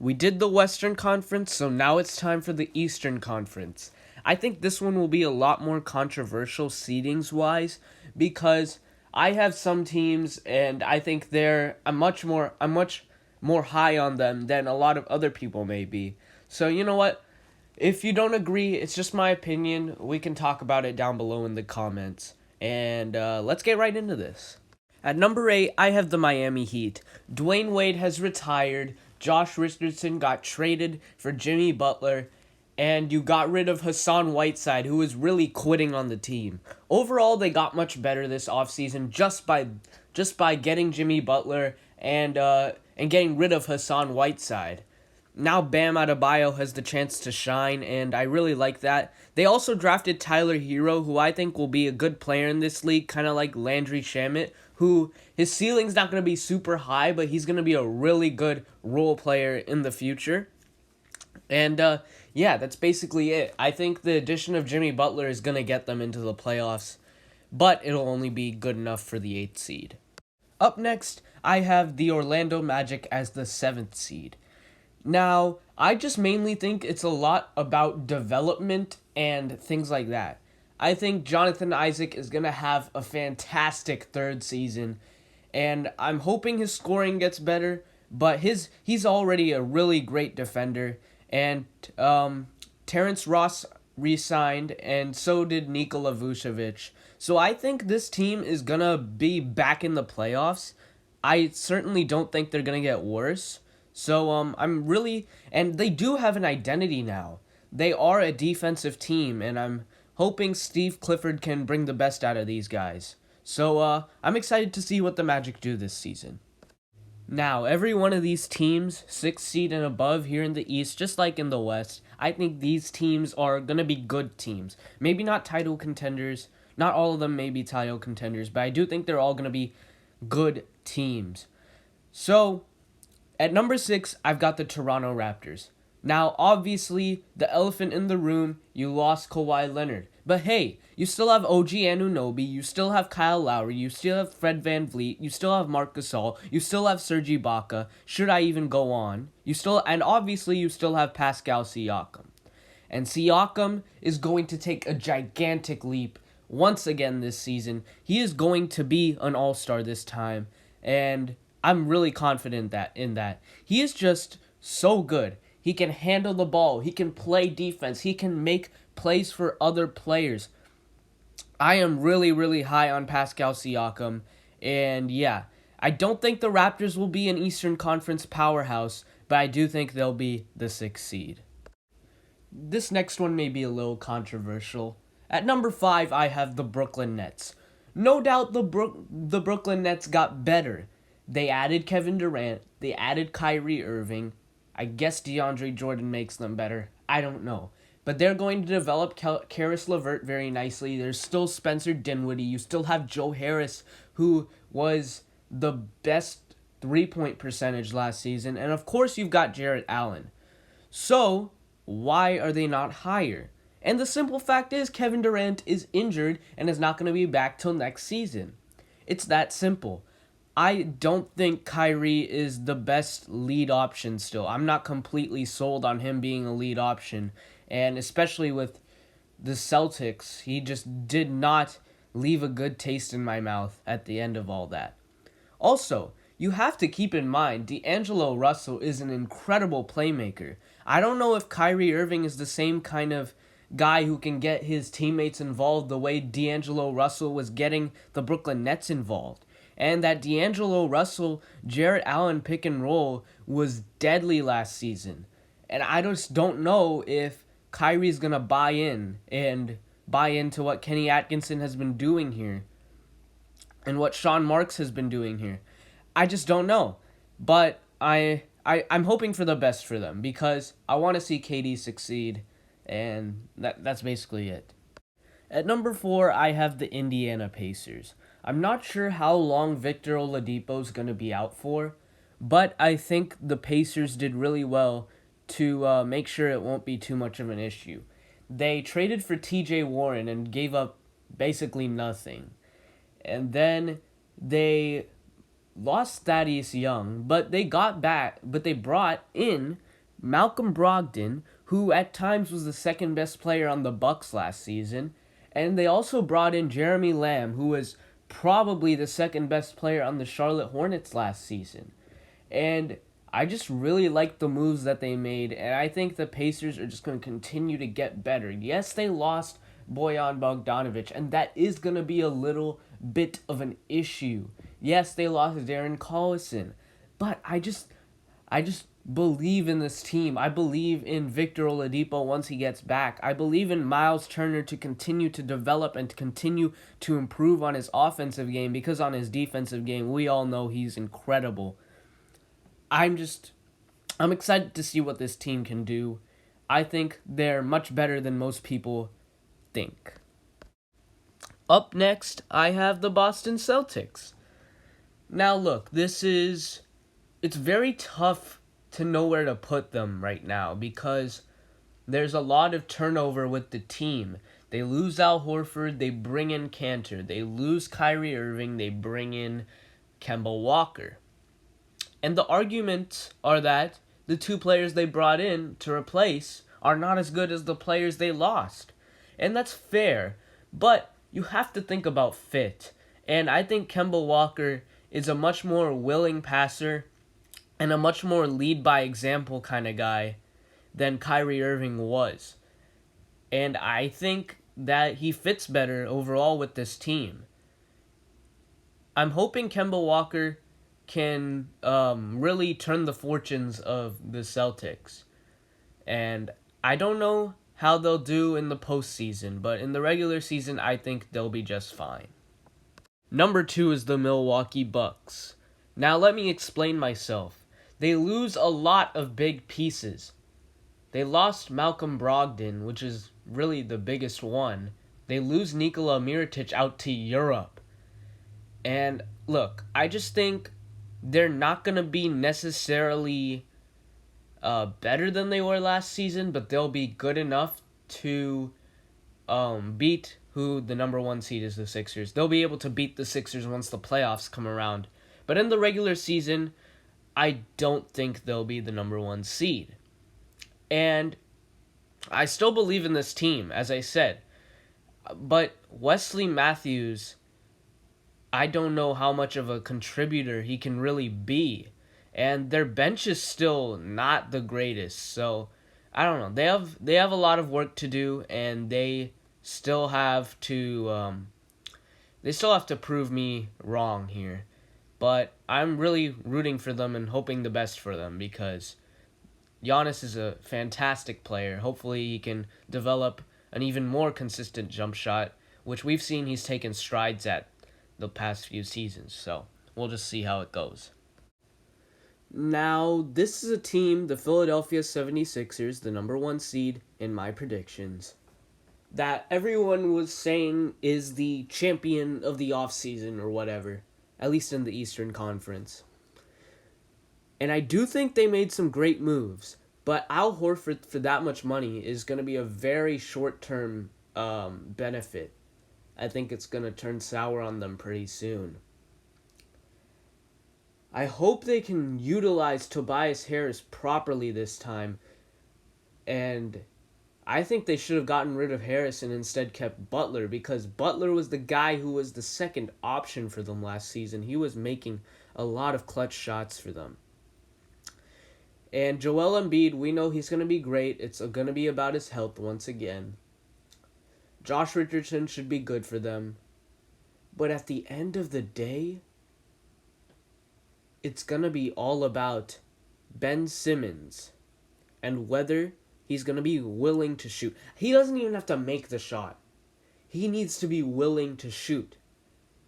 We did the Western Conference, so now it's time for the Eastern Conference. I think this one will be a lot more controversial seedings wise because I have some teams and I think I'm much more high on them than a lot of other people may be. So you know what? If you don't agree, it's just my opinion. We can talk about it down below in the comments. And let's get right into this. At number 8, I have the Miami Heat. Dwayne Wade has retired. Josh Richardson got traded for Jimmy Butler. And you got rid of Hassan Whiteside, who was really quitting on the team. Overall, they got much better this offseason just by getting Jimmy Butler and getting rid of Hassan Whiteside. Now Bam Adebayo has the chance to shine, and I really like that. They also drafted Tyler Hero, who I think will be a good player in this league, kind of like Landry Shamet, who his ceiling's not going to be super high, but he's going to be a really good role player in the future. And yeah, that's basically it. I think the addition of Jimmy Butler is going to get them into the playoffs, but it'll only be good enough for the 8th seed. Up next, I have the Orlando Magic as the 7th seed. Now, I just mainly think it's a lot about development and things like that. I think Jonathan Isaac is going to have a fantastic third season, and I'm hoping his scoring gets better, but he's already a really great defender, and Terrence Ross re-signed, and so did Nikola Vucevic. So I think this team is going to be back in the playoffs. I certainly don't think they're going to get worse. So and they do have an identity now. They are a defensive team, and I'm hoping Steve Clifford can bring the best out of these guys. So I'm excited to see what the Magic do this season. Now, every one of these teams, 6th seed and above here in the East, just like in the West, I think these teams are going to be good teams. Maybe not title contenders. Not all of them may be title contenders, but I do think they're all going to be good teams. So, at number 6, I've got the Toronto Raptors. Now, obviously, the elephant in the room, you lost Kawhi Leonard. But hey, you still have OG Anunoby, you still have Kyle Lowry, you still have Fred VanVleet, you still have Marc Gasol, you still have Serge Ibaka. Should I even go on? And obviously you still have Pascal Siakam. And Siakam is going to take a gigantic leap once again this season. He is going to be an all-star this time, and I'm really confident in that. He is just so good. He can handle the ball. He can play defense. He can make plays for other players. I am really, really high on Pascal Siakam. And yeah, I don't think the Raptors will be an Eastern Conference powerhouse, but I do think they'll be the 6th seed. This next one may be a little controversial. At number 5, I have the Brooklyn Nets. No doubt the Brooklyn Nets got better. They added Kevin Durant. They added Kyrie Irving. I guess DeAndre Jordan makes them better. I don't know. But they're going to develop Karis LeVert very nicely. There's still Spencer Dinwiddie. You still have Joe Harris, who was the best three-point percentage last season. And of course, you've got Jarrett Allen. So, why are they not higher? And the simple fact is, Kevin Durant is injured and is not going to be back till next season. It's that simple. I don't think Kyrie is the best lead option still. I'm not completely sold on him being a lead option. And especially with the Celtics, he just did not leave a good taste in my mouth at the end of all that. Also, you have to keep in mind, D'Angelo Russell is an incredible playmaker. I don't know if Kyrie Irving is the same kind of guy who can get his teammates involved the way D'Angelo Russell was getting the Brooklyn Nets involved. And that D'Angelo Russell, Jarrett Allen pick and roll was deadly last season. And I just don't know if Kyrie's going to buy into what Kenny Atkinson has been doing here and what Sean Marks has been doing here. I just don't know. But I'm hoping for the best for them because I want to see KD succeed, and that's basically it. At number 4, I have the Indiana Pacers. I'm not sure how long Victor Oladipo is going to be out for, but I think the Pacers did really well to make sure it won't be too much of an issue. They traded for TJ Warren and gave up basically nothing. And then they lost Thaddeus Young, but they brought in Malcolm Brogdon, who at times was the second best player on the Bucks last season, and they also brought in Jeremy Lamb, who was probably the second best player on the Charlotte Hornets last season. And I just really like the moves that they made, and I think the Pacers are just going to continue to get better. Yes, they lost Bojan Bogdanovic, and that is going to be a little bit of an issue. Yes, they lost Darren Collison, but I just believe in this team. I believe in Victor Oladipo once he gets back. I believe in Miles Turner to continue to develop and to continue to improve on his offensive game, because on his defensive game, we all know he's incredible. I'm excited to see what this team can do. I think they're much better than most people think. Up next, I have the Boston Celtics. Now look, it's very tough to know where to put them right now because there's a lot of turnover with the team. They lose Al Horford, they bring in Cantor. They lose Kyrie Irving, they bring in Kemba Walker. And the arguments are that the two players they brought in to replace are not as good as the players they lost. And that's fair, but you have to think about fit. And I think Kemba Walker is a much more willing passer and a much more lead by example kind of guy than Kyrie Irving was. And I think that he fits better overall with this team. I'm hoping Kemba Walker can really turn the fortunes of the Celtics. And I don't know how they'll do in the postseason, but in the regular season, I think they'll be just fine. Number 2 is the Milwaukee Bucks. Now let me explain myself. They lose a lot of big pieces. They lost Malcolm Brogdon, which is really the biggest one. They lose Nikola Mirotic out to Europe. And look, I just think they're not going to be necessarily better than they were last season, but they'll be good enough to beat who the number 1 seed is, the Sixers. They'll be able to beat the Sixers once the playoffs come around. But in the regular season, I don't think they'll be the number 1 seed. And I still believe in this team, as I said. But Wesley Matthews, I don't know how much of a contributor he can really be. And their bench is still not the greatest. So, I don't know. They have a lot of work to do, and they still have to prove me wrong here. But I'm really rooting for them and hoping the best for them because Giannis is a fantastic player. Hopefully he can develop an even more consistent jump shot, which we've seen he's taken strides at the past few seasons. So we'll just see how it goes. Now, this is a team, the Philadelphia 76ers, the number 1 seed in my predictions, that everyone was saying is the champion of the offseason or whatever, at least in the Eastern Conference. And I do think they made some great moves, but Al Horford for that much money is going to be a very short-term benefit. I think it's going to turn sour on them pretty soon. I hope they can utilize Tobias Harris properly this time, and I think they should have gotten rid of Harris and instead kept Butler, because Butler was the guy who was the second option for them last season. He was making a lot of clutch shots for them. And Joel Embiid, we know he's going to be great. It's going to be about his health once again. Josh Richardson should be good for them. But at the end of the day, it's going to be all about Ben Simmons and whether he's going to be willing to shoot. He doesn't even have to make the shot. He needs to be willing to shoot.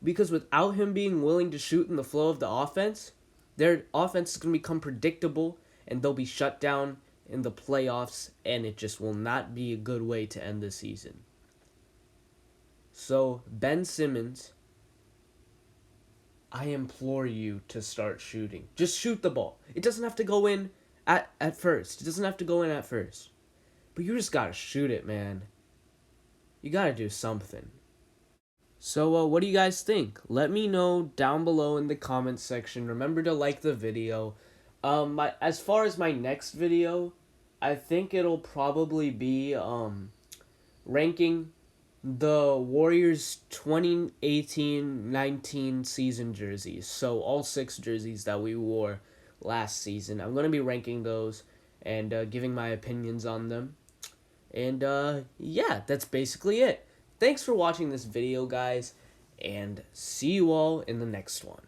Because without him being willing to shoot in the flow of the offense, their offense is going to become predictable and they'll be shut down in the playoffs, and it just will not be a good way to end the season. So, Ben Simmons, I implore you to start shooting. Just shoot the ball. It doesn't have to go in at first. It doesn't have to go in at first. But you just gotta shoot it, man. You gotta do something. So, what do you guys think? Let me know down below in the comments section. Remember to like the video. As far as my next video, I think it'll probably be ranking the Warriors 2018-19 season jerseys. So all 6 jerseys that we wore last season. I'm going to be ranking those and giving my opinions on them. And yeah, that's basically it. Thanks for watching this video, guys, and see you all in the next one.